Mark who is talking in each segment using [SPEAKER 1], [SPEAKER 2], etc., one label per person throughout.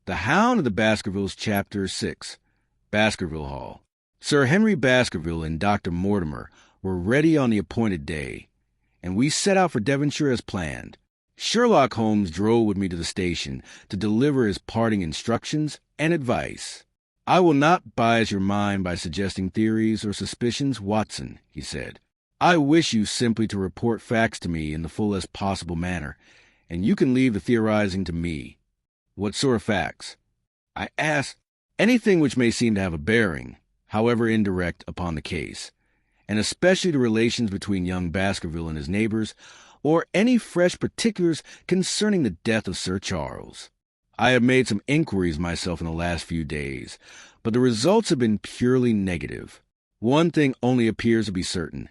[SPEAKER 1] The Hound of the Baskervilles, Chapter 6, Baskerville Hall. Sir Henry Baskerville and Dr. Mortimer were ready on the appointed day, and we set out for Devonshire as planned. Sherlock Holmes drove with me to the station to deliver his parting instructions and advice. "I will not bias your mind by suggesting theories or suspicions, Watson," he said. "I wish you simply to report facts to me in the fullest possible manner, and you can leave the theorizing to me." "What sort of facts?" I asked. "Anything which may seem to have a bearing, however indirect, upon the case, and especially the relations between young Baskerville and his neighbors, or any fresh particulars concerning the death of Sir Charles. I have made some inquiries myself in the last few days, but the results have been purely negative. One thing only appears to be certain,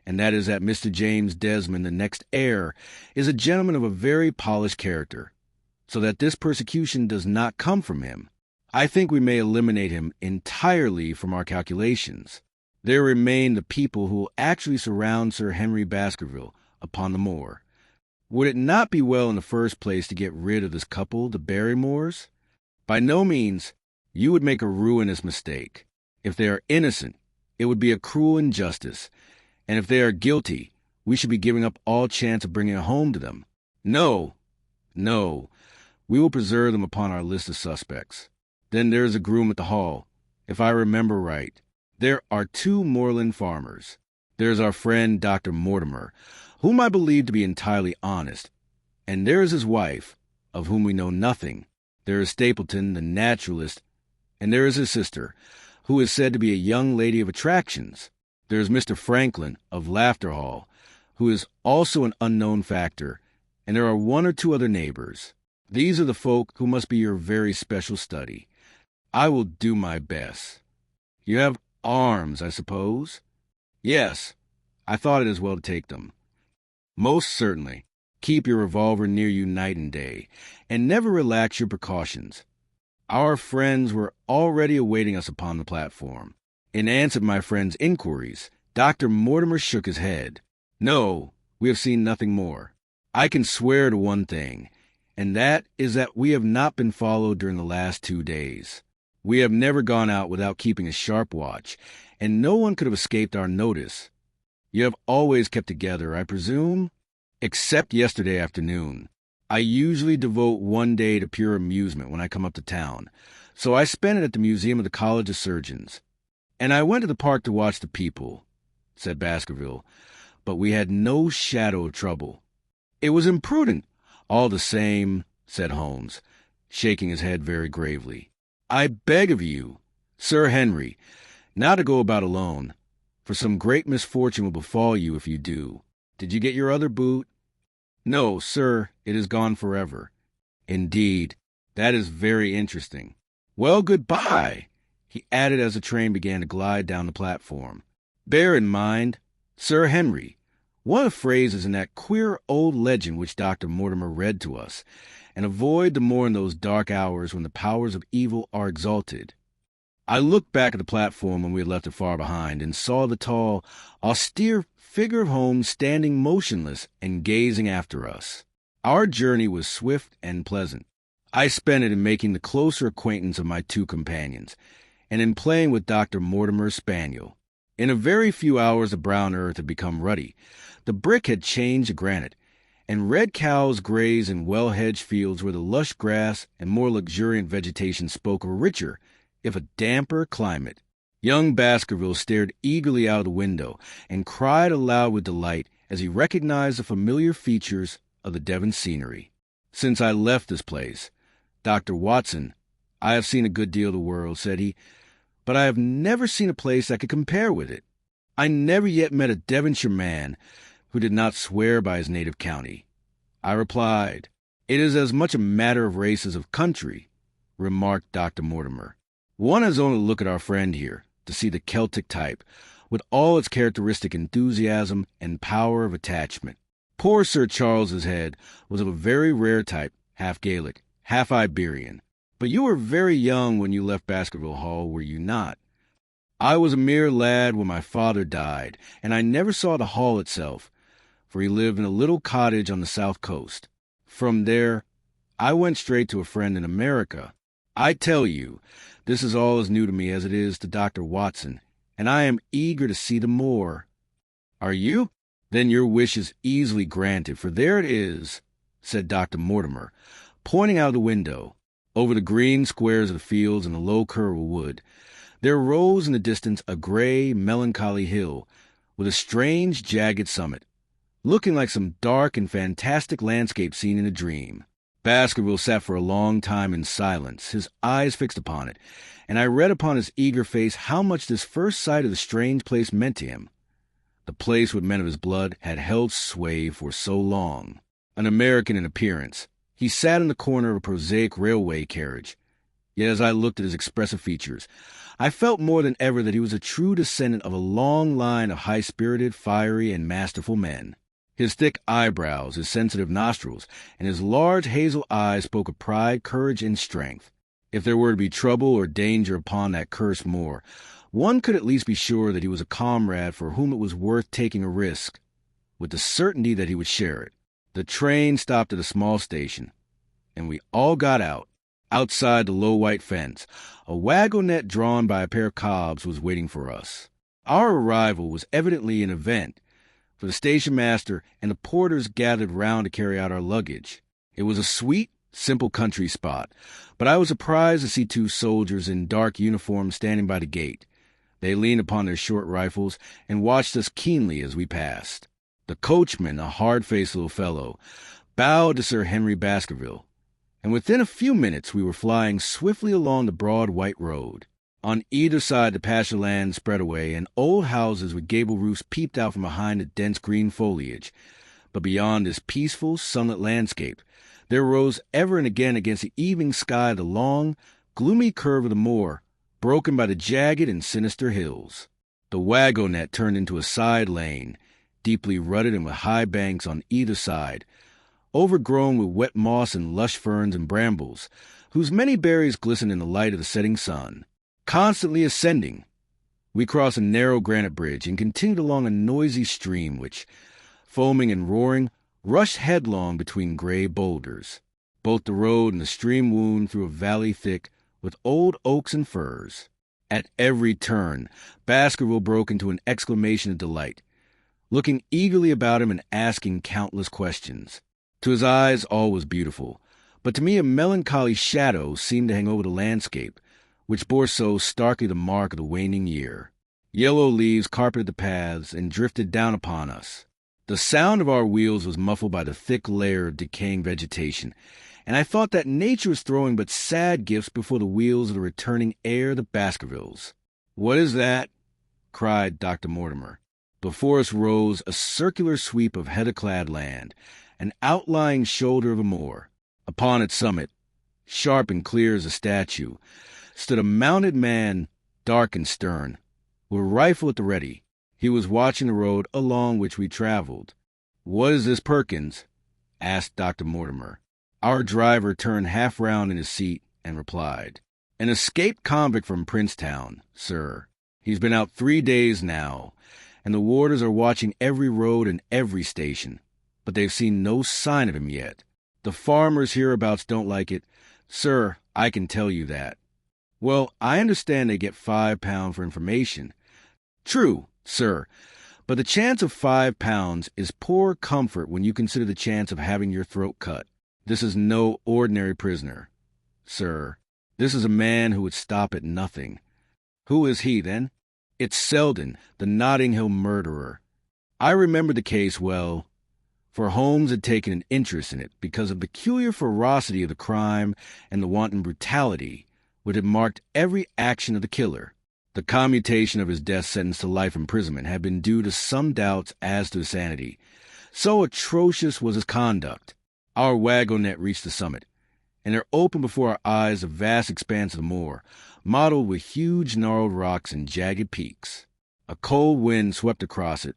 [SPEAKER 1] and that is that Mr. James Desmond, the next heir, is a gentleman of a very polished character, so that this persecution does not come from him. I think we may eliminate him entirely from our calculations. There remain the people who will actually surround Sir Henry Baskerville upon the moor. Would it not be well in the first place to get rid of this couple, the Barrymores? By no means. You would make a ruinous mistake. If they are innocent, it would be a cruel injustice, and if they are guilty, we should be giving up all chance of bringing it home to them. No, we will preserve them upon our list of suspects. Then there is a groom at the Hall. If I remember right, there are 2 moorland farmers. There is our friend Dr. Mortimer, whom I believe to be entirely honest, and there is his wife, of whom we know nothing. There is Stapleton, the naturalist, and there is his sister, who is said to be a young lady of attractions. There is Mr. Franklin, of Laughter Hall, who is also an unknown factor, and there are 1 or 2 other neighbors. These are the folk who must be your very special study. I will do my best. You have arms, I suppose?" "Yes, I thought it as well to take them." "Most certainly. Keep your revolver near you night and day, and never relax your precautions." Our friends were already awaiting us upon the platform. In answer to my friend's inquiries, Dr. Mortimer shook his head. "No, we have seen nothing more. I can swear to one thing, and that is that we have not been followed during the last 2 days. We have never gone out without keeping a sharp watch, and no one could have escaped our notice. You have always kept together, I presume?" "Except yesterday afternoon. I usually devote 1 day to pure amusement when I come up to town, so I spent it at the Museum of the College of Surgeons. And I went to the park to watch the people," said Baskerville, "but we had no shadow of trouble." "It was imprudent, all the same," said Holmes, shaking his head very gravely. "I beg of you, Sir Henry, not to go about alone, for some great misfortune will befall you if you do. Did you get your other boot?" "No, sir, it is gone forever." "Indeed, that is very interesting. Well, good-bye," he added as the train began to glide down the platform. "Bear in mind, Sir Henry, one of the phrases in that queer old legend which Dr. Mortimer read to us, and avoid the moor in those dark hours when the powers of evil are exalted." I looked back at the platform when we had left it far behind, and saw the tall, austere figure of Holmes standing motionless and gazing after us. Our journey was swift and pleasant. I spent it in making the closer acquaintance of my 2 companions, and in playing with Dr. Mortimer's spaniel. In a very few hours the brown earth had become ruddy, the brick had changed to granite, and red cows grazed in well-hedged fields where the lush grass and more luxuriant vegetation spoke of a richer, if a damper, climate. Young Baskerville stared eagerly out of the window and cried aloud with delight as he recognized the familiar features of the Devon scenery. "Since I left this place, Dr. Watson, I have seen a good deal of the world," said he, "but I have never seen a place that could compare with it. I never yet met a Devonshire man who did not swear by his native county." I replied. "It is as much a matter of race as of country," remarked Dr. Mortimer. "One has only to look at our friend here to see the Celtic type, with all its characteristic enthusiasm and power of attachment. Poor Sir Charles's head was of a very rare type, half Gaelic, half Iberian. But you were very young when you left Baskerville Hall, were you not?" "I was a mere lad when my father died, and I never saw the Hall itself, for he lived in a little cottage on the south coast. From there, I went straight to a friend in America." I tell you, this is all as new to me as it is to Dr. Watson, and I am eager to see the moor." "Are you? Then your wish is easily granted, for there it is," said Dr. Mortimer, pointing out the window. Over the green squares of the fields and the low curve of wood, there rose in the distance a gray, melancholy hill, with a strange, jagged summit, looking like some dark and fantastic landscape scene in a dream. Baskerville sat for a long time in silence, his eyes fixed upon it, and I read upon his eager face how much this first sight of the strange place meant to him. The place with men of his blood had held sway for so long. An American in appearance, he sat in the corner of a prosaic railway carriage. Yet as I looked at his expressive features, I felt more than ever that he was a true descendant of a long line of high-spirited, fiery, and masterful men. His thick eyebrows, his sensitive nostrils, and his large hazel eyes spoke of pride, courage, and strength. If there were to be trouble or danger upon that cursed moor, one could at least be sure that he was a comrade for whom it was worth taking a risk, with the certainty that he would share it. The train stopped at a small station, and we all got out. Outside the low white fence, a wagonette drawn by a pair of cobs was waiting for us. Our arrival was evidently an event, for the station master and the porters gathered round to carry out our luggage. It was a sweet, simple country spot, but I was surprised to see two soldiers in dark uniforms standing by the gate. They leaned upon their short rifles and watched us keenly as we passed. The coachman, a hard-faced little fellow, bowed to Sir Henry Baskerville, and within a few minutes we were flying swiftly along the broad white road. On either side the pasture land spread away, and old houses with gable roofs peeped out from behind the dense green foliage. But beyond this peaceful, sunlit landscape, there rose ever and again against the evening sky the long, gloomy curve of the moor, broken by the jagged and sinister hills. The wagonette turned into a side lane, deeply rutted and with high banks on either side, overgrown with wet moss and lush ferns and brambles, whose many berries glistened in the light of the setting sun. Constantly ascending, we crossed a narrow granite bridge and continued along a noisy stream which, foaming and roaring, rushed headlong between gray boulders. Both the road and the stream wound through a valley thick with old oaks and firs. At every turn, Baskerville broke into an exclamation of delight, looking eagerly about him and asking countless questions. To his eyes all was beautiful, but to me a melancholy shadow seemed to hang over the landscape, which bore so starkly the mark of the waning year. Yellow leaves carpeted the paths and drifted down upon us. The sound of our wheels was muffled by the thick layer of decaying vegetation, and I thought that nature was throwing but sad gifts before the wheels of the returning heir of the Baskervilles. "What is that?" cried Dr. Mortimer. Before us rose a circular sweep of heather-clad land, an outlying shoulder of a moor. Upon its summit, sharp and clear as a statue, stood a mounted man, dark and stern, with a rifle at the ready. He was watching the road along which we traveled. "What is this, Perkins?" asked Dr. Mortimer. Our driver turned half round in his seat and replied, "An escaped convict from Princetown, sir. He's been out 3 days now, and the warders are watching every road and every station, but they've seen no sign of him yet. The farmers hereabouts don't like it. Sir, I can tell you that." "Well, I understand they get £5 for information." "True, sir, but the chance of £5 is poor comfort when you consider the chance of having your throat cut. This is no ordinary prisoner, sir. This is a man who would stop at nothing." "Who is he, then?" "It's Selden, the Notting Hill murderer." I remembered the case well, for Holmes had taken an interest in it because of the peculiar ferocity of the crime and the wanton brutality which had marked every action of the killer. The commutation of his death sentence to life imprisonment had been due to some doubts as to his sanity. So atrocious was his conduct. Our wagonette reached the summit, and there opened before our eyes a vast expanse of the moor, mottled with huge gnarled rocks and jagged peaks. A cold wind swept across it,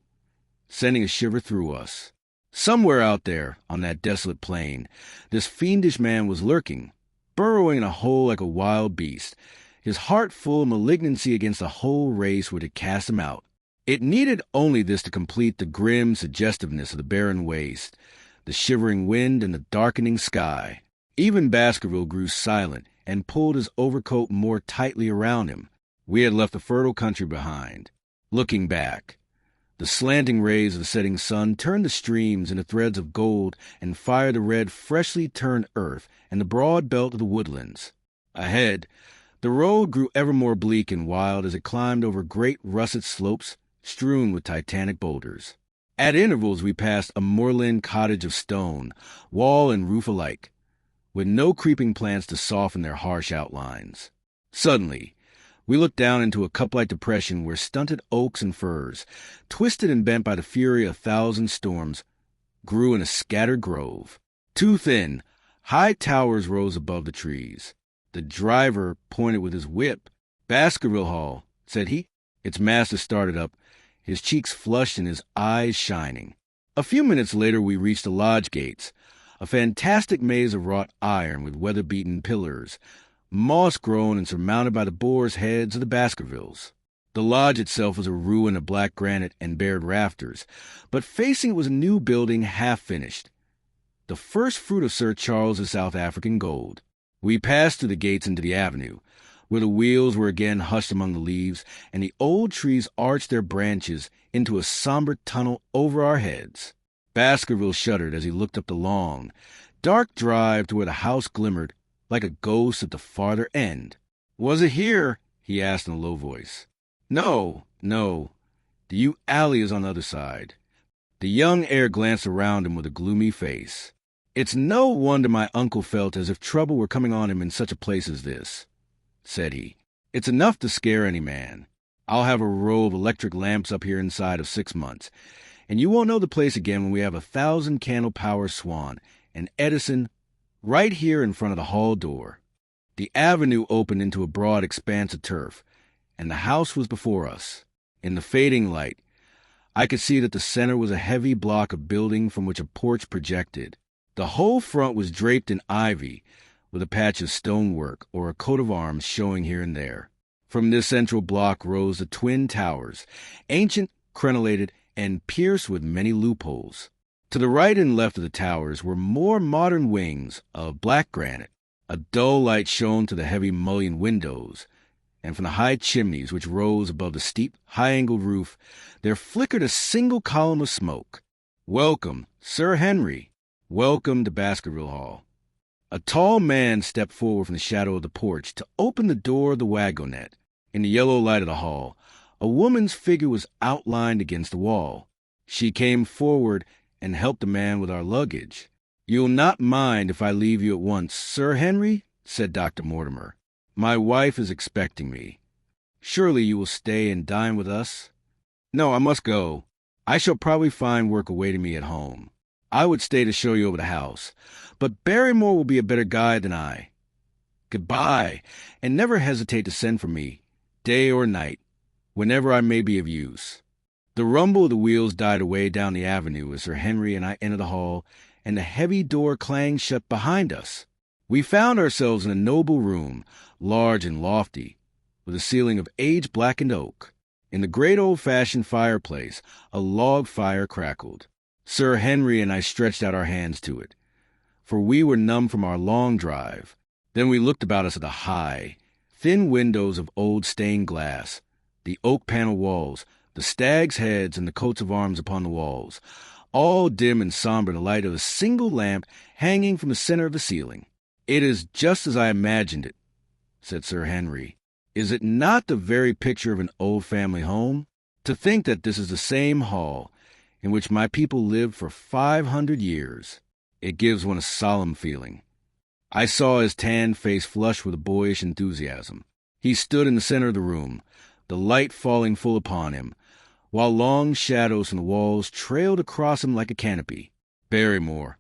[SPEAKER 1] sending a shiver through us. Somewhere out there, on that desolate plain, this fiendish man was lurking, burrowing in a hole like a wild beast, his heart full of malignancy against the whole race which had cast him out. It needed only this to complete the grim suggestiveness of the barren waste, the shivering wind and the darkening sky. Even Baskerville grew silent and pulled his overcoat more tightly around him. We had left the fertile country behind. Looking back, the slanting rays of the setting sun turned the streams into threads of gold and fired the red, freshly turned earth and the broad belt of the woodlands. Ahead, the road grew ever more bleak and wild as it climbed over great russet slopes strewn with titanic boulders. At intervals we passed a moorland cottage of stone, wall and roof alike, with no creeping plants to soften their harsh outlines. Suddenly, we looked down into a cup-like depression where stunted oaks and firs, twisted and bent by the fury of 1,000 storms, grew in a scattered grove. Too thin, high towers rose above the trees. The driver pointed with his whip. "Baskerville Hall," said he. Its master started up, his cheeks flushed and his eyes shining. A few minutes later we reached the lodge gates, a fantastic maze of wrought iron with weather-beaten pillars, moss-grown and surmounted by the boar's heads of the Baskervilles. The lodge itself was a ruin of black granite and bared rafters, but facing it was a new building half-finished, the first fruit of Sir Charles's South African gold. We passed through the gates into the avenue, where the wheels were again hushed among the leaves, and the old trees arched their branches into a somber tunnel over our heads. Baskerville shuddered as he looked up the long, dark drive to where the house glimmered like a ghost at the farther end. "Was it here?" he asked in a low voice. No. The yew alley is on the other side." The young heir glanced around him with a gloomy face. "It's no wonder my uncle felt as if trouble were coming on him in such a place as this," said he. "It's enough to scare any man. I'll have a row of electric lamps up here inside of 6 months, and you won't know the place again when we have a 1,000-candle-power Swan, an Edison, right here in front of the hall door." The avenue opened into a broad expanse of turf, and the house was before us. In the fading light, I could see that the center was a heavy block of building from which a porch projected. The whole front was draped in ivy, with a patch of stonework or a coat of arms showing here and there. From this central block rose the twin towers, ancient, crenellated, and pierced with many loopholes. To the right and left of the towers were more modern wings of black granite. A dull light shone through the heavy mullioned windows, and from the high chimneys which rose above the steep, high-angled roof there flickered a single column of smoke. "Welcome, Sir Henry. Welcome to Baskerville Hall." A tall man stepped forward from the shadow of the porch to open the door of the wagonette. In the yellow light of the hall, a woman's figure was outlined against the wall. She came forward and helped the man with our luggage. "You'll not mind if I leave you at once, Sir Henry?" said Dr. Mortimer. "My wife is expecting me. Surely you will stay and dine with us?" "No, I must go. I shall probably find work awaiting me at home. I would stay to show you over the house, but Barrymore will be a better guide than I. Goodbye, and never hesitate to send for me, day or night, whenever I may be of use." The rumble of the wheels died away down the avenue as Sir Henry and I entered the hall, and the heavy door clanged shut behind us. We found ourselves in a noble room, large and lofty, with a ceiling of age-blackened oak. In the great old-fashioned fireplace, a log fire crackled. Sir Henry and I stretched out our hands to it, for we were numb from our long drive. Then we looked about us at the high, thin windows of old stained glass, the oak-paneled walls, the stags' heads and the coats of arms upon the walls, all dim and somber in the light of a single lamp hanging from the center of the ceiling. "It is just as I imagined it," said Sir Henry. "Is it not the very picture of an old family home? To think that this is the same hall in which my people lived for 500 years. It gives one a solemn feeling." I saw his tanned face flush with a boyish enthusiasm. He stood in the center of the room, the light falling full upon him, while long shadows from the walls trailed across him like a canopy. Barrymore,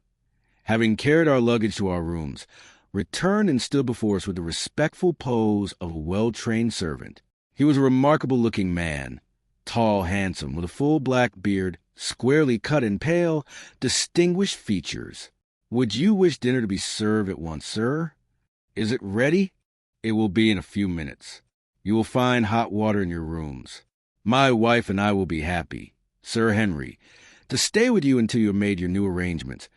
[SPEAKER 1] having carried our luggage to our rooms, returned and stood before us with the respectful pose of a well-trained servant. He was a remarkable-looking man, tall, handsome, with a full black beard, squarely cut and pale, distinguished features. "Would you wish dinner to be served at once, sir? Is it ready?" "It will be in a few minutes. You will find hot water in your rooms. My wife and I will be happy, Sir Henry, to stay with you until you have made your new arrangements.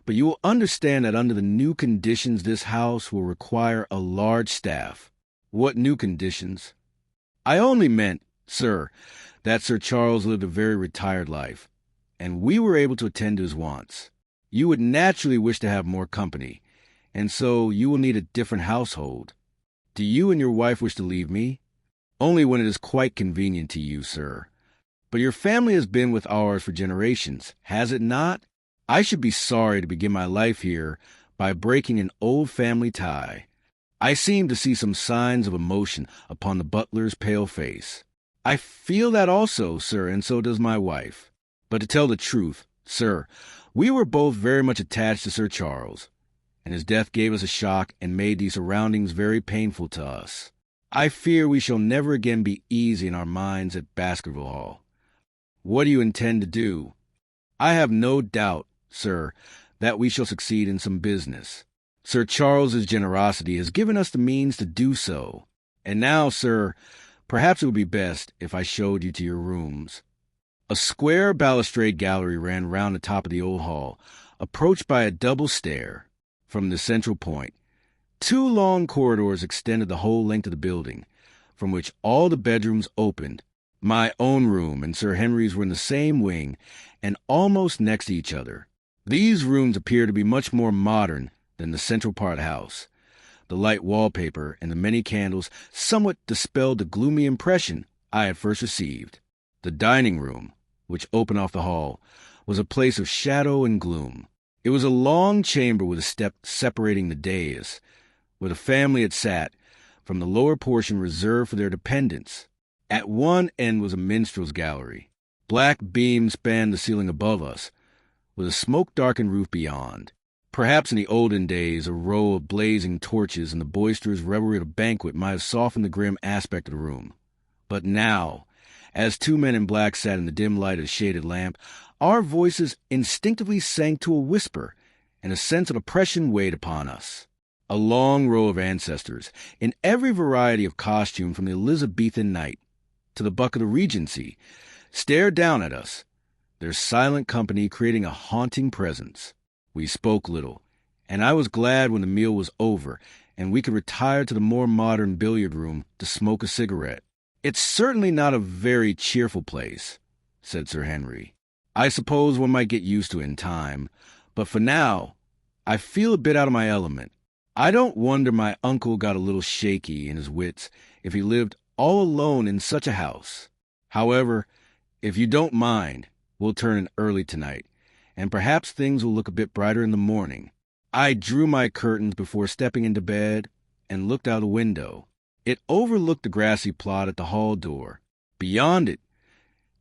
[SPEAKER 1] but you will understand that under the new conditions this house will require a large staff. What new conditions? I only meant, sir, that Sir Charles lived a very retired life, and we were able to attend to his wants. You would naturally wish to have more company, and so you will need a different household. Do you and your wife wish to leave me? Only when it is quite convenient to you, sir. But your family has been with ours for generations, has it not? I should be sorry to begin my life here by breaking an old family tie. I seem to see some signs of emotion upon the butler's pale face. I feel that also, sir, and so does my wife. But to tell the truth, sir, we were both very much attached to Sir Charles, and his death gave us a shock and made these surroundings very painful to us. I fear we shall never again be easy in our minds at Baskerville Hall. What do you intend to do? I have no doubt, sir, that we shall succeed in some business. Sir Charles's generosity has given us the means to do so. And now, sir, perhaps it would be best if I showed you to your rooms. A square balustrade gallery ran round the top of the old hall, approached by a double stair. From the central point, 2 long corridors extended the whole length of the building, from which all the bedrooms opened. My own room and Sir Henry's were in the same wing and almost next to each other. These rooms appear to be much more modern than the central part of the house. The light wallpaper and the many candles somewhat dispelled the gloomy impression I had first received. The dining room, which opened off the hall, was a place of shadow and gloom. It was a long chamber with a step separating the dais, where the family had sat, from the lower portion reserved for their dependents. At one end was a minstrel's gallery. Black beams spanned the ceiling above us, with a smoke-darkened roof beyond. Perhaps in the olden days a row of blazing torches and the boisterous revelry of a banquet might have softened the grim aspect of the room. But now, as 2 men in black sat in the dim light of a shaded lamp, our voices instinctively sank to a whisper, and a sense of oppression weighed upon us. A long row of ancestors, in every variety of costume from the Elizabethan knight to the buck of the Regency, stared down at us, their silent company creating a haunting presence. We spoke little, and I was glad when the meal was over and we could retire to the more modern billiard room to smoke a cigarette. "It's certainly not a very cheerful place," said Sir Henry. "I suppose one might get used to it in time, but for now, I feel a bit out of my element. I don't wonder my uncle got a little shaky in his wits if he lived all alone in such a house. However, if you don't mind, we'll turn in early tonight, and perhaps things will look a bit brighter in the morning." I drew my curtains before stepping into bed and looked out the window. It overlooked the grassy plot at the hall door. Beyond it,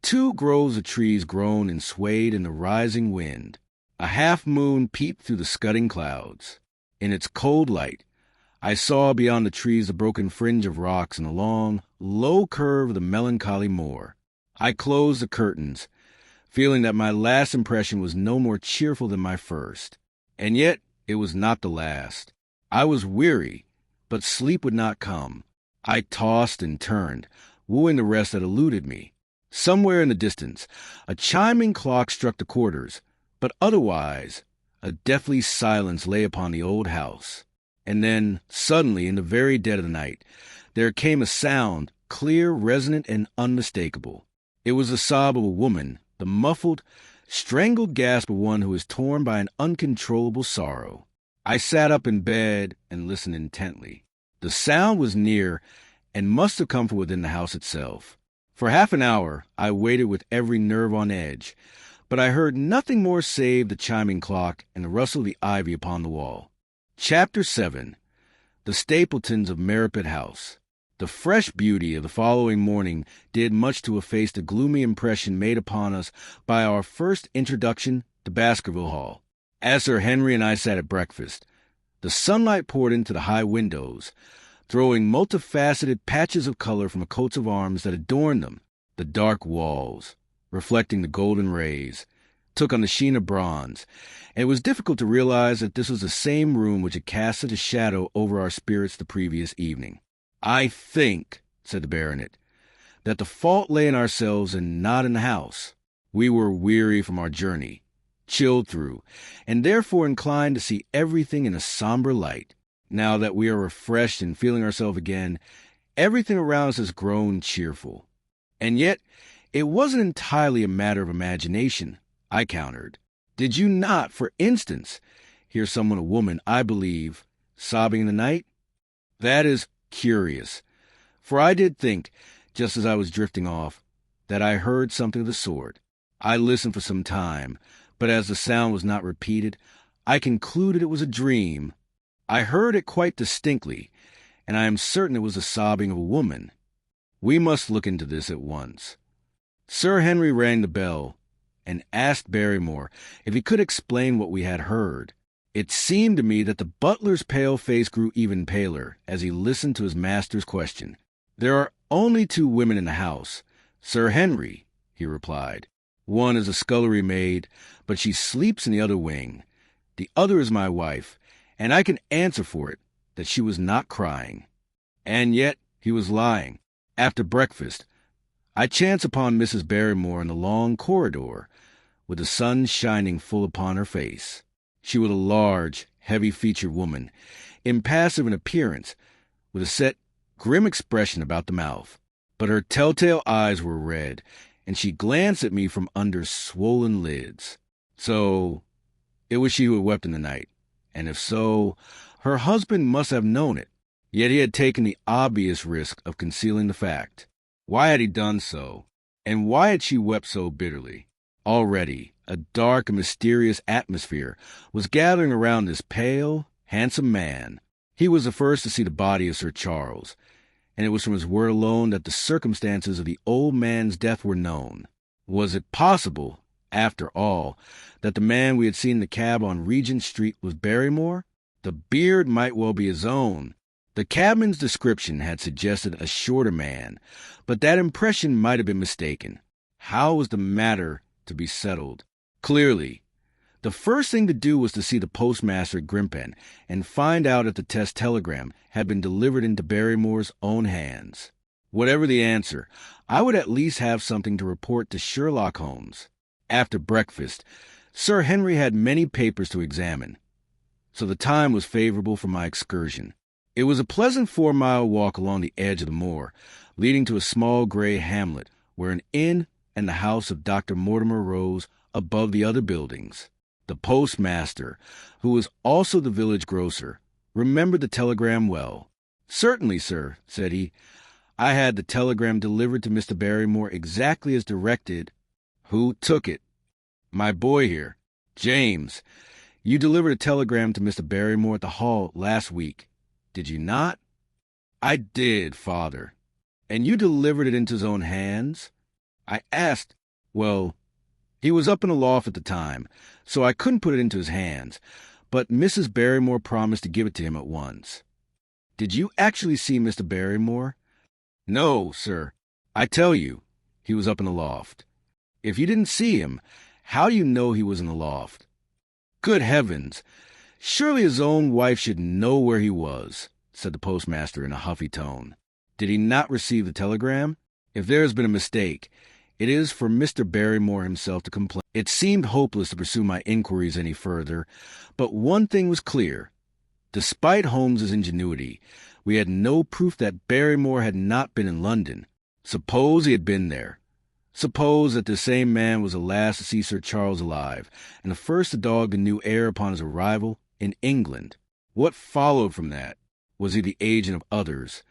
[SPEAKER 1] 2 groves of trees groaned and swayed in the rising wind. A half-moon peeped through the scudding clouds. In its cold light, I saw beyond the trees the broken fringe of rocks and the long, low curve of the melancholy moor. I closed the curtains, feeling that my last impression was no more cheerful than my first. And yet it was not the last. I was weary, but sleep would not come. I tossed and turned, wooing the rest that eluded me. Somewhere in the distance, a chiming clock struck the quarters, but otherwise a deathly silence lay upon the old house. And then, suddenly, in the very dead of the night, there came a sound, clear, resonant, and unmistakable. It was the sob of a woman, the muffled, strangled gasp of one who is torn by an uncontrollable sorrow. I sat up in bed and listened intently. The sound was near and must have come from within the house itself. For half an hour I waited with every nerve on edge, but I heard nothing more save the chiming clock and the rustle of the ivy upon the wall. Chapter 7. The Stapletons of Merripit House. The fresh beauty of the following morning did much to efface the gloomy impression made upon us by our first introduction to Baskerville Hall. As Sir Henry and I sat at breakfast, the sunlight poured into the high windows, throwing multifaceted patches of color from the coats of arms that adorned them. The dark walls, reflecting the golden rays, took on the sheen of bronze, and it was difficult to realize that this was the same room which had cast such a shadow over our spirits the previous evening. "I think," said the baronet, "that the fault lay in ourselves and not in the house. We were weary from our journey, chilled through, and therefore inclined to see everything in a somber light. Now that we are refreshed and feeling ourselves again, everything around us has grown cheerful. And yet, it wasn't entirely a matter of imagination, I countered. Did you not, for instance, hear someone, a woman, I believe, sobbing in the night? That is curious, for I did think, just as I was drifting off, that I heard something of the sort. I listened for some time, but as the sound was not repeated, I concluded it was a dream. I heard it quite distinctly, and I am certain it was the sobbing of a woman. We must look into this at once. Sir Henry rang the bell and asked Barrymore if he could explain what we had heard. It seemed to me that the butler's pale face grew even paler as he listened to his master's question. There are only 2 women in the house, Sir Henry, he replied. One is a scullery maid, but she sleeps in the other wing. The other is my wife, and I can answer for it that she was not crying. And yet he was lying. After breakfast, I chanced upon Mrs. Barrymore in the long corridor, with the sun shining full upon her face. She was a large, heavy-featured woman, impassive in appearance, with a set, grim expression about the mouth. But her telltale eyes were red, and she glanced at me from under swollen lids. So, it was she who had wept in the night, and if so, her husband must have known it. Yet he had taken the obvious risk of concealing the fact. Why had he done so? And why had she wept so bitterly? Already, a dark and mysterious atmosphere was gathering around this pale, handsome man. He was the first to see the body of Sir Charles, and it was from his word alone that the circumstances of the old man's death were known. Was it possible, after all, that the man we had seen in the cab on Regent Street was Barrymore? The beard might well be his own. The cabman's description had suggested a shorter man, but that impression might have been mistaken. How was the matter to be settled? Clearly, the first thing to do was to see the postmaster at Grimpen and find out if the test telegram had been delivered into Barrymore's own hands. Whatever the answer, I would at least have something to report to Sherlock Holmes. After breakfast, Sir Henry had many papers to examine, so the time was favorable for my excursion. It was a pleasant 4-mile walk along the edge of the moor, leading to a small gray hamlet where an inn and the house of Dr. Mortimer rose above the other buildings. The postmaster, who was also the village grocer, remembered the telegram well. "Certainly, sir," said he. "I had the telegram delivered to Mr. Barrymore exactly as directed." "Who took it?" "My boy here, James. You delivered a telegram to Mr. Barrymore at the Hall last week, did you not?" "I did, father." "And you delivered it into his own hands?" "I asked, well, he was up in the loft at the time, so I couldn't put it into his hands, but Mrs. Barrymore promised to give it to him at once." "Did you actually see Mr. Barrymore?" "No, sir. I tell you, he was up in the loft." "If you didn't see him, how do you know he was in the loft?" "Good heavens! Surely his own wife should know where he was," said the postmaster in a huffy tone. "Did he not receive the telegram? If there has been a mistake, it is for Mr. Barrymore himself to complain." It seemed hopeless to pursue my inquiries any further, but one thing was clear. Despite Holmes's ingenuity, we had no proof that Barrymore had not been in London. Suppose he had been there. Suppose that the same man was the last to see Sir Charles alive, and the first to dog the new heir upon his arrival in England. What followed from that? Was he the agent of others,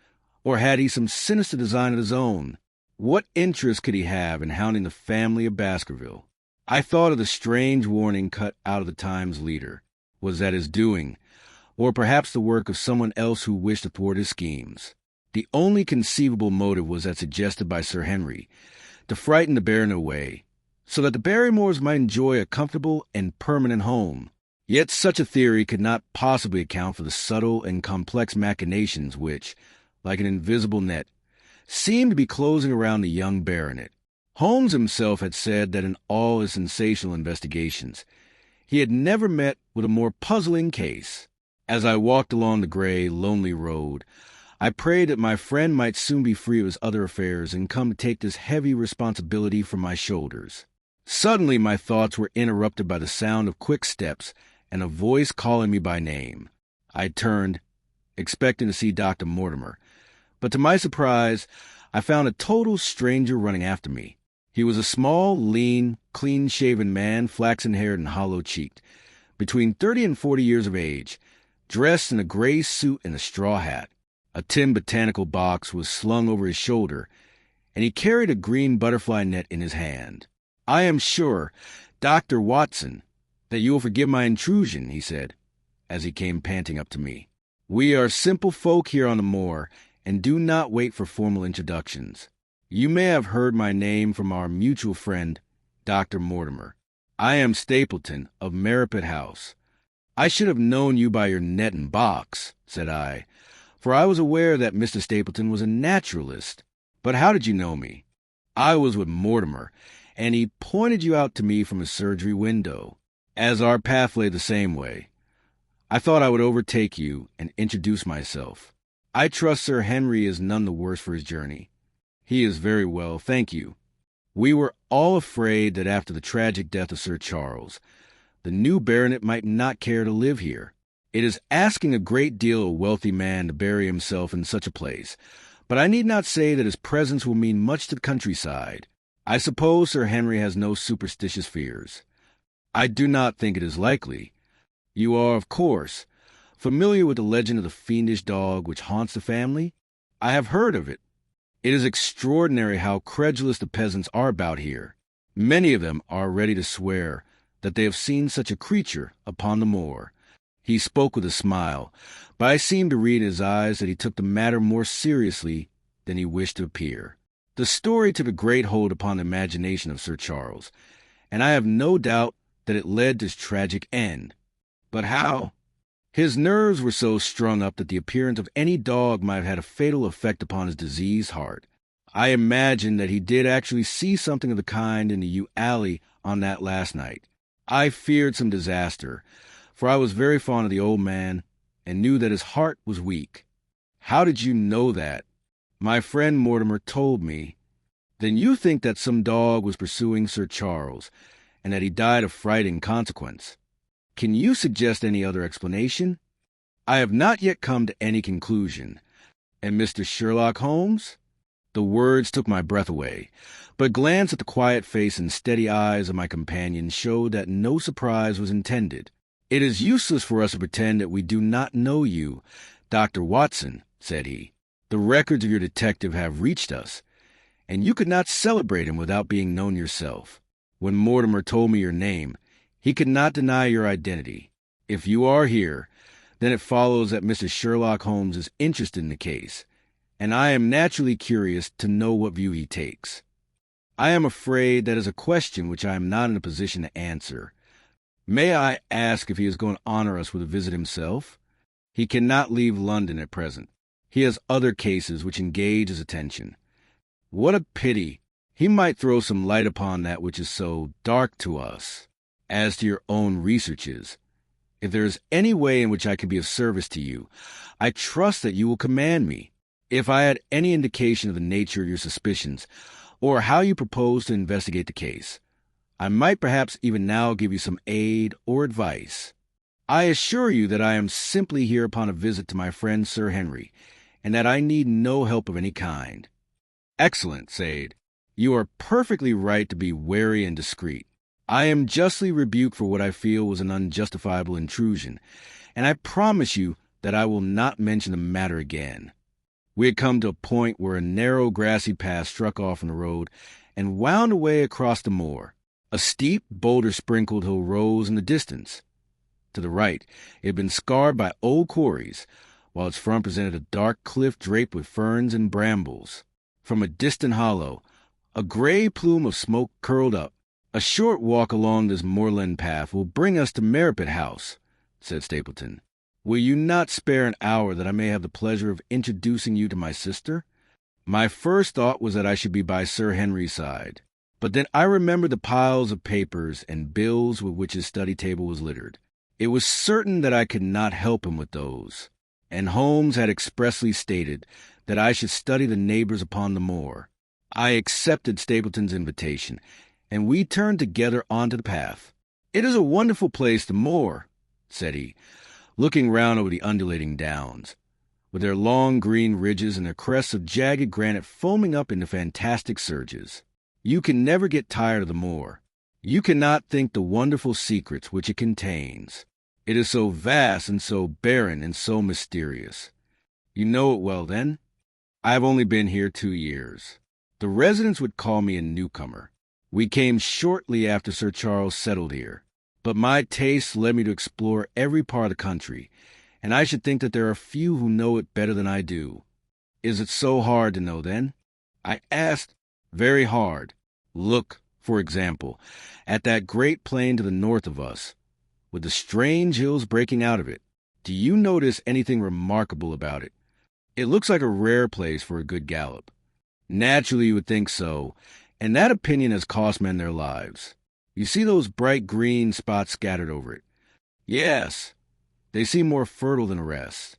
[SPEAKER 1] or had he some sinister design of his own? What interest could he have in hounding the family of Baskerville? I thought of the strange warning cut out of the Times leader. Was that his doing, or perhaps the work of someone else who wished to thwart his schemes? The only conceivable motive was that suggested by Sir Henry, to frighten the baronet away, so that the Barrymores might enjoy a comfortable and permanent home. Yet such a theory could not possibly account for the subtle and complex machinations which, like an invisible net, seemed to be closing around the young baronet. Holmes himself had said that in all his sensational investigations, he had never met with a more puzzling case. As I walked along the gray, lonely road, I prayed that my friend might soon be free of his other affairs and come to take this heavy responsibility from my shoulders. Suddenly my thoughts were interrupted by the sound of quick steps and a voice calling me by name. I turned, expecting to see Dr. Mortimer, but to my surprise, I found a total stranger running after me. He was a small, lean, clean-shaven man, flaxen-haired and hollow-cheeked, between 30 and 40 years of age, dressed in a gray suit and a straw hat. A tin botanical box was slung over his shoulder, and he carried a green butterfly net in his hand. "I am sure, Dr. Watson, that you will forgive my intrusion," he said, as he came panting up to me. "We are simple folk here on the moor, and do not wait for formal introductions. You may have heard my name from our mutual friend, Dr. Mortimer. I am Stapleton of Merripit House." "I should have known you by your net and box," said I, for I was aware that Mr. Stapleton was a naturalist. "But how did you know me?" "I was with Mortimer, and he pointed you out to me from his surgery window. As our path lay the same way, I thought I would overtake you and introduce myself. I trust Sir Henry is none the worse for his journey." "He is very well, thank you." We were all afraid that after the tragic death of Sir Charles, the new baronet might not care to live here. It is asking a great deal of a wealthy man to bury himself in such a place, but I need not say that his presence will mean much to the countryside. I suppose Sir Henry has no superstitious fears. "I do not think it is likely. You are, of course, familiar with the legend of the fiendish dog which haunts the family?" "I have heard of it. It is extraordinary how credulous the peasants are about here. Many of them are ready to swear that they have seen such a creature upon the moor." He spoke with a smile, but I seemed to read in his eyes that he took the matter more seriously than he wished to appear. The story took a great hold upon the imagination of Sir Charles, and I have no doubt that it led to his tragic end. "But how?" "His nerves were so strung up that the appearance of any dog might have had a fatal effect upon his diseased heart. I imagine that he did actually see something of the kind in the yew alley on that last night. I feared some disaster, for I was very fond of the old man and knew that his heart was weak." "How did you know that?" "My friend Mortimer told me." "Then you think that some dog was pursuing Sir Charles, and that he died of fright in consequence. Can you suggest any other explanation?" "I have not yet come to any conclusion." "And Mr. Sherlock Holmes?" The words took my breath away, but a glance at the quiet face and steady eyes of my companion showed that no surprise was intended. "It is useless for us to pretend that we do not know you, Dr. Watson," said he. "The records of your detective have reached us, and you could not celebrate him without being known yourself. When Mortimer told me your name, he could not deny your identity. If you are here, then it follows that Mr. Sherlock Holmes is interested in the case, and I am naturally curious to know what view he takes. I am afraid that is a question which I am not in a position to answer. May I ask if he is going to honor us with a visit himself?" "He cannot leave London at present. He has other cases which engage his attention." "What a pity! He might throw some light upon that which is so dark to us. As to your own researches, if there is any way in which I can be of service to you, I trust that you will command me. If I had any indication of the nature of your suspicions, or how you propose to investigate the case, I might perhaps even now give you some aid or advice. I assure you that I am simply here upon a visit to my friend Sir Henry, and that I need no help of any kind." "Excellent, Sade. You are perfectly right to be wary and discreet. I am justly rebuked for what I feel was an unjustifiable intrusion, and I promise you that I will not mention the matter again." We had come to a point where a narrow grassy path struck off from the road and wound away across the moor. A steep, boulder-sprinkled hill rose in the distance. To the right, it had been scarred by old quarries, while its front presented a dark cliff draped with ferns and brambles. From a distant hollow, a gray plume of smoke curled up. "A short walk along this moorland path will bring us to Merripit House," said Stapleton. "Will you not spare an hour that I may have the pleasure of introducing you to my sister?" My first thought was that I should be by Sir Henry's side, but then I remembered the piles of papers and bills with which his study table was littered. It was certain that I could not help him with those, and Holmes had expressly stated that I should study the neighbors upon the moor. I accepted Stapleton's invitation, and we turned together onto the path. "It is a wonderful place, the moor," said he, looking round over the undulating downs, with their long green ridges and their crests of jagged granite foaming up into fantastic surges. "You can never get tired of the moor. You cannot think the wonderful secrets which it contains. It is so vast and so barren and so mysterious. You know it well, then?" "I have only been here 2 years. The residents would call me a newcomer. We came shortly after Sir Charles settled here, but my tastes led me to explore every part of the country, and I should think that there are few who know it better than I do." "Is it so hard to know, then?" I asked. "Very hard. Look, for example, at that great plain to the north of us, with the strange hills breaking out of it. Do you notice anything remarkable about it? It looks like a rare place for a good gallop. Naturally, you would think so, and that opinion has cost men their lives. You see those bright green spots scattered over it? Yes, they seem more fertile than the rest."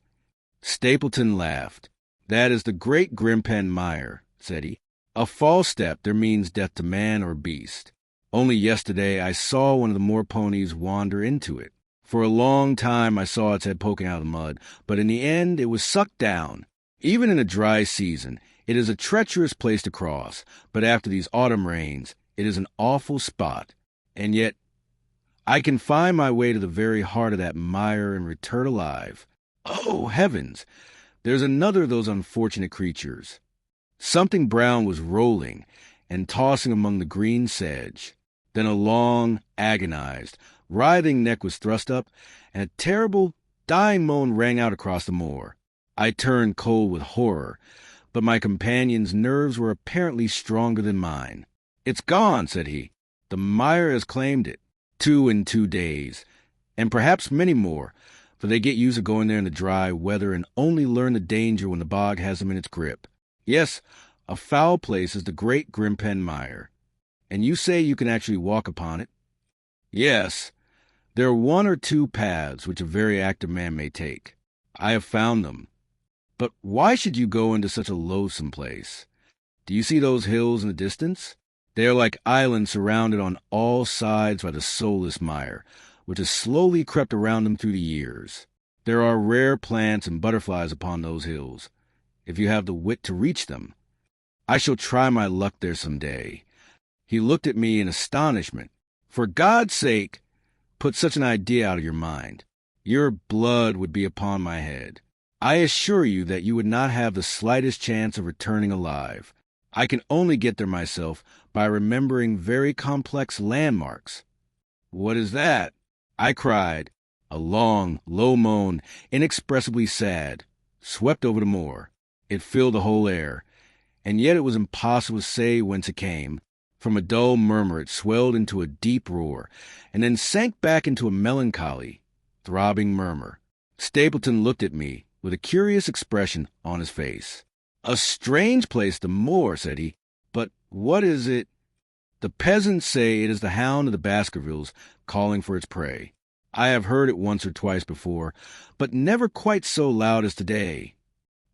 [SPEAKER 1] Stapleton laughed. "That is the Great Grimpen Mire," said he. "A false step there means death to man or beast. Only yesterday I saw one of the moor ponies wander into it. For a long time I saw its head poking out of the mud, but in the end it was sucked down. Even in a dry season, it is a treacherous place to cross, but after these autumn rains, it is an awful spot. And yet I can find my way to the very heart of that mire and return alive. Oh, heavens! There's another of those unfortunate creatures." Something brown was rolling and tossing among the green sedge. Then a long, agonized, writhing neck was thrust up, and a terrible, dying moan rang out across the moor. I turned cold with horror, but my companion's nerves were apparently stronger than mine. "It's gone," said he. "The mire has claimed it. 2 in 2 days, and perhaps many more, for they get used to going there in the dry weather and only learn the danger when the bog has them in its grip. Yes, a foul place is the Great Grimpen Mire. And you say you can actually walk upon it?" "Yes. There are 1 or 2 paths which a very active man may take. I have found them. But why should you go into such a loathsome place? Do you see those hills in the distance? They are like islands surrounded on all sides by the soulless mire, which has slowly crept around them through the years. There are rare plants and butterflies upon those hills, if you have the wit to reach them. I shall try my luck there some day." He looked at me in astonishment. "For God's sake, put such an idea out of your mind. Your blood would be upon my head. I assure you that you would not have the slightest chance of returning alive. I can only get there myself by remembering very complex landmarks." "What is that?" I cried. A long, low moan, inexpressibly sad, swept over the moor. It filled the whole air, and yet it was impossible to say whence it came. From a dull murmur it swelled into a deep roar, and then sank back into a melancholy, throbbing murmur. Stapleton looked at me with a curious expression on his face. "A strange place, the moor," said he. "But what is it?" "The peasants say it is the Hound of the Baskervilles calling for its prey. I have heard it once or twice before, but never quite so loud as today."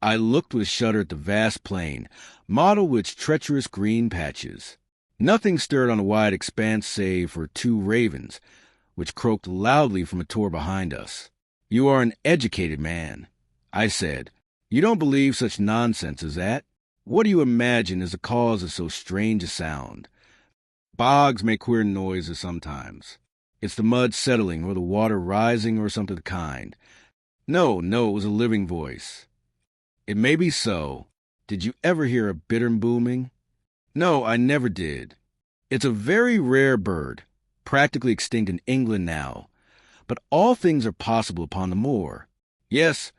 [SPEAKER 1] I looked with a shudder at the vast plain, mottled with its treacherous green patches. Nothing stirred on the wide expanse save for 2 ravens, which croaked loudly from a tor behind us. "You are an educated man," I said. "You don't believe such nonsense as that? What do you imagine is the cause of so strange a sound? Bogs make queer noises sometimes. It's the mud settling or the water rising or something of the kind. No, it was a living voice." "It may be so. Did you ever hear a bittern booming?" "No, I never did. It's a very rare bird, practically extinct in England now. But all things are possible upon the moor. Yes,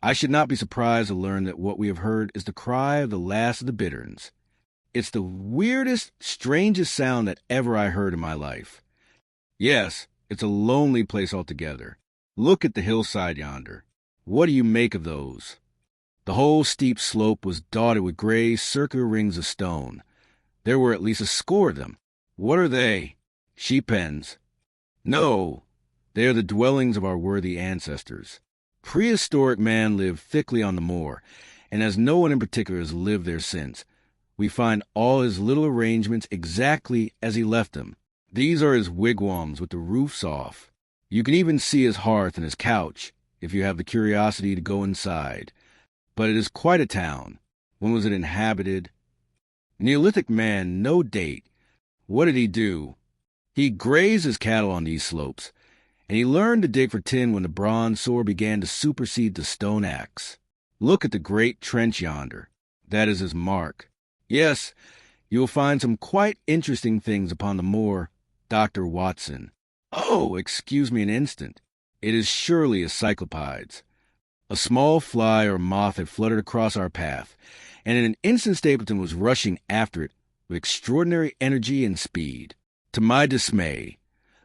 [SPEAKER 1] I should not be surprised to learn that what we have heard is the cry of the last of the bitterns. It's the weirdest, strangest sound that ever I heard in my life. Yes, it's a lonely place altogether. Look at the hillside yonder. What do you make of those?" The whole steep slope was dotted with gray, circular rings of stone. There were at least a score of them. "What are they?" "Sheep pens." "No, they are the dwellings of our worthy ancestors. Prehistoric man lived thickly on the moor, and as no one in particular has lived there since, we find all his little arrangements exactly as he left them. These are his wigwams with the roofs off. You can even see his hearth and his couch, if you have the curiosity to go inside. But it is quite a town. When was it inhabited? Neolithic man, no date. What did he do? He grazed his cattle on these slopes, and he learned to dig for tin when the bronze sword began to supersede the stone axe. Look at the great trench yonder. That is his mark. Yes, you will find some quite interesting things upon the moor, Dr. Watson. Oh, excuse me an instant. It is surely a cyclopides. A small fly or moth had fluttered across our path, and in an instant Stapleton was rushing after it with extraordinary energy and speed. To my dismay,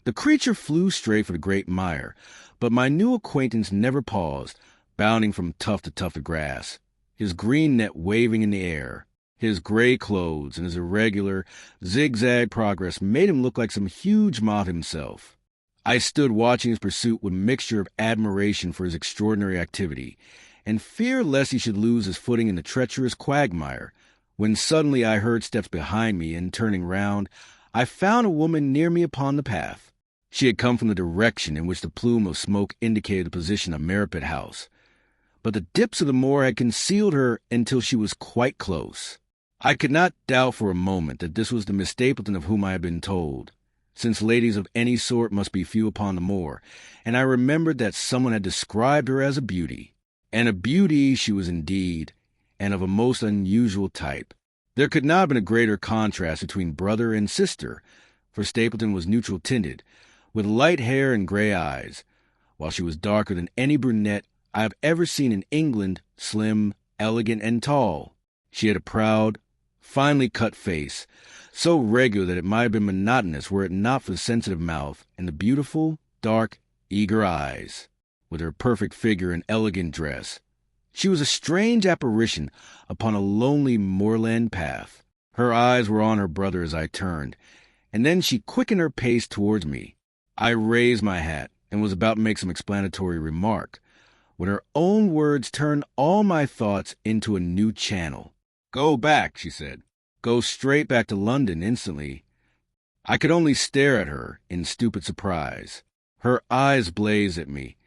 [SPEAKER 1] the creature flew straight for the great mire, but my new acquaintance never paused, bounding from tuft to tuft of grass, his green net waving in the air. His gray clothes and his irregular, zigzag progress made him look like some huge moth himself. I stood watching his pursuit with a mixture of admiration for his extraordinary activity, and fear lest he should lose his footing in the treacherous quagmire, when suddenly I heard steps behind me, and turning round, I found a woman near me upon the path. She had come from the direction in which the plume of smoke indicated the position of Merripit House, but the dips of the moor had concealed her until she was quite close. I could not doubt for a moment that this was the Miss Stapleton of whom I had been told, since ladies of any sort must be few upon the moor, and I remembered that someone had described her as a beauty. And a beauty she was indeed, and of a most unusual type. There could not have been a greater contrast between brother and sister, for Stapleton was neutral-tinted, with light hair and gray eyes, while she was darker than any brunette I have ever seen in England, slim, elegant, and tall. She had a proud, finely cut face, so regular that it might have been monotonous were it not for the sensitive mouth and the beautiful, dark, eager eyes, with her perfect figure and elegant dress. She was a strange apparition upon a lonely moorland path. Her eyes were on her brother as I turned, and then she quickened her pace towards me. I raised my hat and was about to make some explanatory remark, when her own words turned all my thoughts into a new channel. "Go back," she said. "Go straight back to London instantly." I could only stare at her in stupid surprise. Her eyes blazed at me,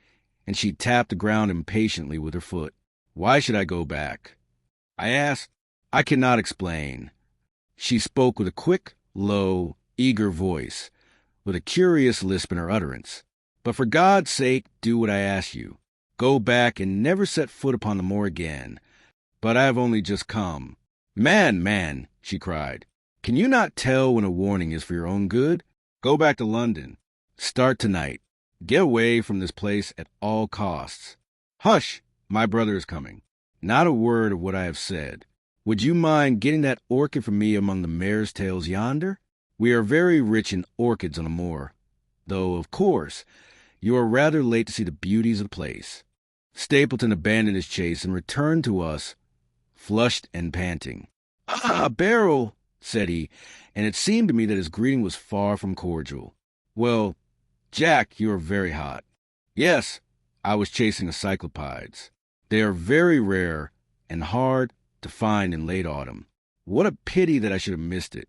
[SPEAKER 1] and she tapped the ground impatiently with her foot. Why should I go back? I asked. I cannot explain. She spoke with a quick, low, eager voice, with a curious lisp in her utterance. "But for God's sake, do what I ask you. Go back and never set foot upon the moor again. But I have only just come." Man, she cried. "Can you not tell when a warning is for your own good? Go back to London. Start tonight. Get away from this place at all costs." "Hush! My brother is coming." "Not a word of what I have said. Would you mind getting that orchid for me among the mare's tails yonder? We are very rich in orchids on the moor, though, of course, you are rather late to see the beauties of the place." Stapleton abandoned his chase and returned to us, flushed and panting. "Ah, Beryl," said he, and it seemed to me that his greeting was far from cordial. "Well, Jack, you are very hot." "Yes, I was chasing a cyclopides. They are very rare and hard to find in late autumn. What a pity that I should have missed it."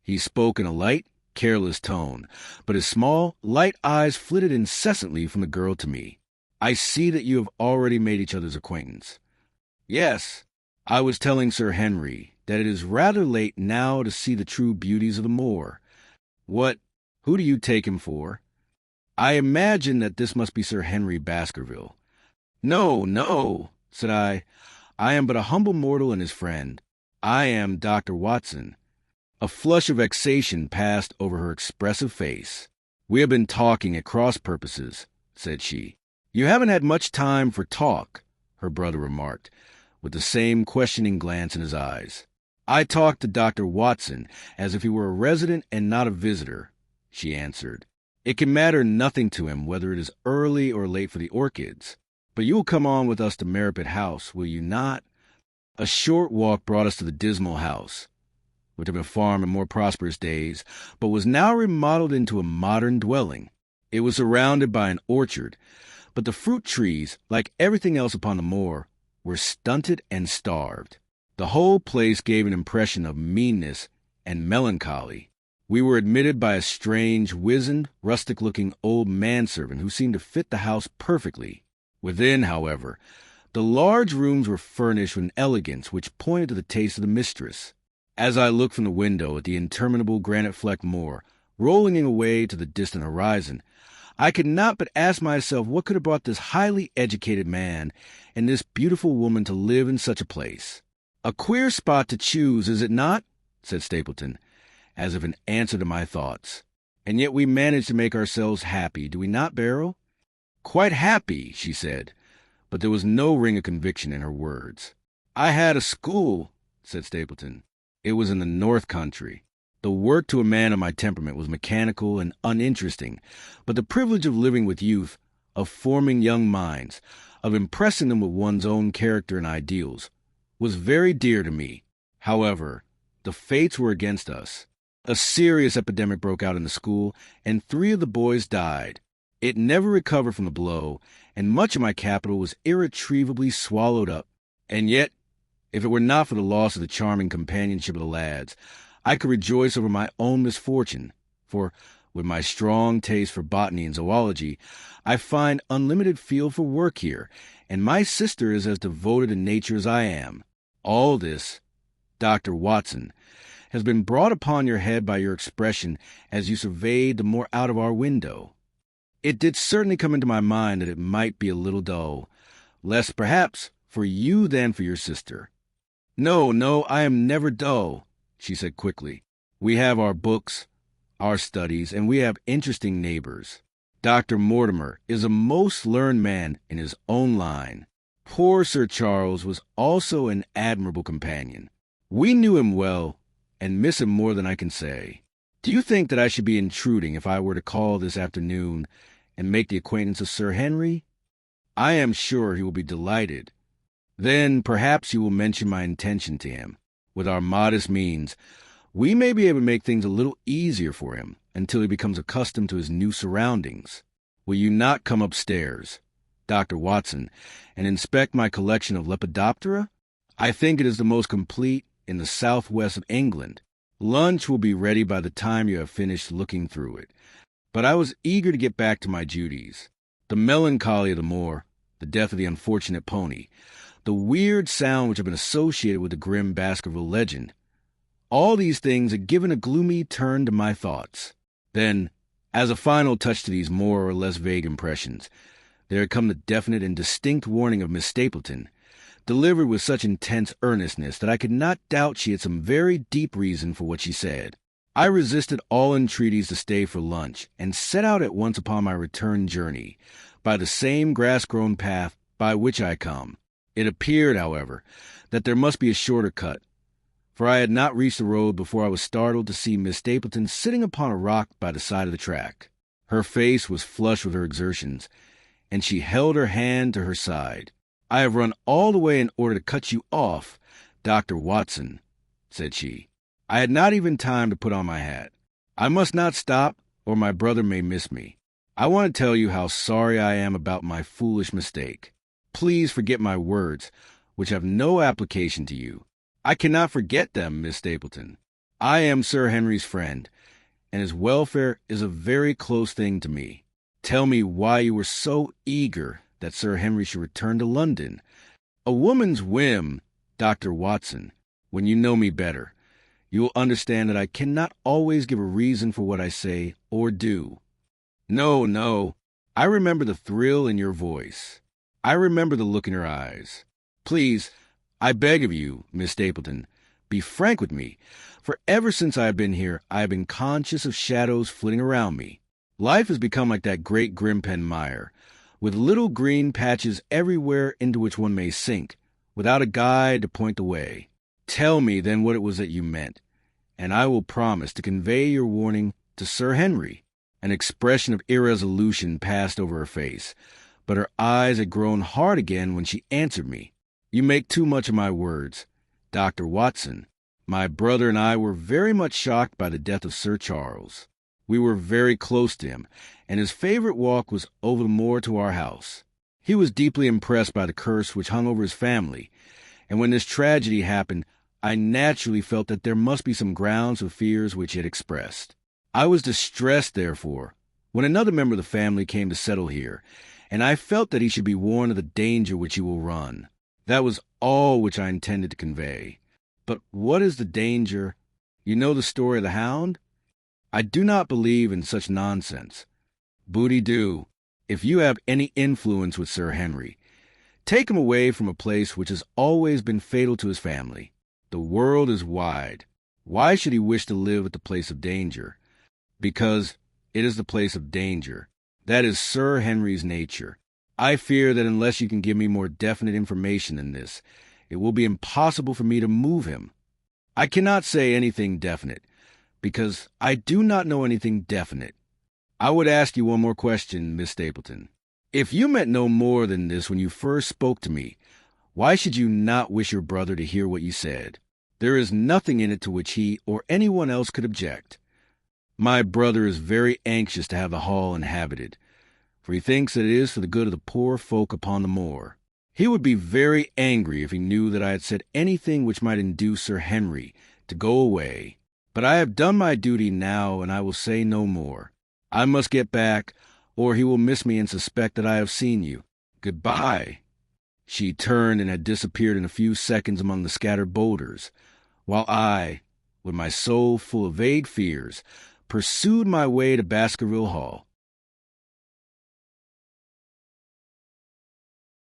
[SPEAKER 1] He spoke in a light, careless tone, but his small, light eyes flitted incessantly from the girl to me. "I see that you have already made each other's acquaintance." "Yes, I was telling Sir Henry that it is rather late now to see the true beauties of the moor." Who do you take him for?" "I imagine that this must be Sir Henry Baskerville." No, said I. "I am but a humble mortal and his friend. I am Dr. Watson." A flush of vexation passed over her expressive face. "We have been talking at cross purposes," said she. "You haven't had much time for talk," her brother remarked, with the same questioning glance in his eyes. "I talked to Dr. Watson as if he were a resident and not a visitor," she answered. "It can matter nothing to him whether it is early or late for the orchids. But you will come on with us to Merripit House, will you not?" A short walk brought us to the dismal house, which had been a farm in more prosperous days, but was now remodeled into a modern dwelling. It was surrounded by an orchard, but the fruit trees, like everything else upon the moor, were stunted and starved. The whole place gave an impression of meanness and melancholy. We were admitted by a strange, wizened, rustic-looking old manservant who seemed to fit the house perfectly. Within, however, the large rooms were furnished with an elegance which pointed to the taste of the mistress. As I looked from the window at the interminable granite-flecked moor, rolling away to the distant horizon, I could not but ask myself what could have brought this highly educated man and this beautiful woman to live in such a place. "A queer spot to choose, is it not?" said Stapleton, as if in answer to my thoughts. "And yet we manage to make ourselves happy, do we not, Beryl?" "Quite happy," she said, but there was no ring of conviction in her words. "I had a school," said Stapleton. "It was in the North Country. The work to a man of my temperament was mechanical and uninteresting, but the privilege of living with youth, of forming young minds, of impressing them with one's own character and ideals, was very dear to me. However, the fates were against us. A serious epidemic broke out in the school, and 3 of the boys died. It never recovered from the blow, and much of my capital was irretrievably swallowed up. And yet, if it were not for the loss of the charming companionship of the lads, I could rejoice over my own misfortune, for, with my strong taste for botany and zoology, I find unlimited field for work here, and my sister is as devoted to nature as I am. All this, Dr. Watson, has been brought upon your head by your expression as you surveyed the moor out of our window. It did certainly come into my mind that it might be a little dull, less perhaps for you than for your sister." "No, no, I am never dull," she said quickly. "We have our books, our studies, and we have interesting neighbors. Dr. Mortimer is a most learned man in his own line. Poor Sir Charles was also an admirable companion. We knew him well, and miss him more than I can say. Do you think that I should be intruding if I were to call this afternoon and make the acquaintance of Sir Henry? I am sure he will be delighted. Then perhaps you will mention my intention to him. With our modest means, we may be able to make things a little easier for him until he becomes accustomed to his new surroundings. Will you not come upstairs, Dr. Watson, and inspect my collection of Lepidoptera? I think it is the most complete in the southwest of England. Lunch will be ready by the time you have finished looking through it. But I was eager to get back to my duties. The melancholy of the moor, the death of the unfortunate pony, the weird sound which had been associated with the grim Baskerville legend, all these things had given a gloomy turn to my thoughts. Then, as a final touch to these more or less vague impressions, there had come the definite and distinct warning of Miss Stapleton, delivered with such intense earnestness that I could not doubt she had some very deep reason for what she said. I resisted all entreaties to stay for lunch, and set out at once upon my return journey, by the same grass-grown path by which I come. It appeared, however, that there must be a shorter cut, for I had not reached the road before I was startled to see Miss Stapleton sitting upon a rock by the side of the track. Her face was flushed with her exertions, and she held her hand to her side. "I have run all the way in order to cut you off, Dr. Watson," said she. "I had not even time to put on my hat. I must not stop, or my brother may miss me. I want to tell you how sorry I am about my foolish mistake. Please forget my words, which have no application to you." "I cannot forget them, Miss Stapleton. I am Sir Henry's friend, and his welfare is a very close thing to me. Tell me why you were so eager that Sir Henry should return to London." "A woman's whim, Dr. Watson. When you know me better, you will understand that I cannot always give a reason for what I say or do." "No, no. I remember the thrill in your voice. I remember the look in your eyes. Please, I beg of you, Miss Stapleton, be frank with me, for ever since I have been here, I have been conscious of shadows flitting around me. Life has become like that Great Grimpen Mire, with little green patches everywhere into which one may sink, without a guide to point the way. Tell me then what it was that you meant, and I will promise to convey your warning to Sir Henry." An expression of irresolution passed over her face, but her eyes had grown hard again when she answered me. "You make too much of my words, Dr. Watson. My brother and I were very much shocked by the death of Sir Charles. We were very close to him, and his favorite walk was over the moor to our house. He was deeply impressed by the curse which hung over his family, and when this tragedy happened, I naturally felt that there must be some grounds for fears which it expressed. I was distressed, therefore, when another member of the family came to settle here, and I felt that he should be warned of the danger which he will run. That was all which I intended to convey. But what is the danger? You know the story of the Hound? I do not believe in such nonsense. Booty do, if you have any influence with Sir Henry. Take him away from a place which has always been fatal to his family. The world is wide. Why should he wish to live at the place of danger? Because it is the place of danger. That is Sir Henry's nature. I fear that unless you can give me more definite information than this, it will be impossible for me to move him. I cannot say anything definite, because I do not know anything definite. I would ask you one more question, Miss Stapleton. If you meant no more than this when you first spoke to me, why should you not wish your brother to hear what you said? There is nothing in it to which he or anyone else could object. My brother is very anxious to have the hall inhabited, for he thinks that it is for the good of the poor folk upon the moor. He would be very angry if he knew that I had said anything which might induce Sir Henry to go away. But I have done my duty now, and I will say no more. I must get back, or he will miss me and suspect that I have seen you. Goodbye." She turned and had disappeared in a few seconds among the scattered boulders, while I, with my soul full of vague fears, pursued my way to Baskerville Hall.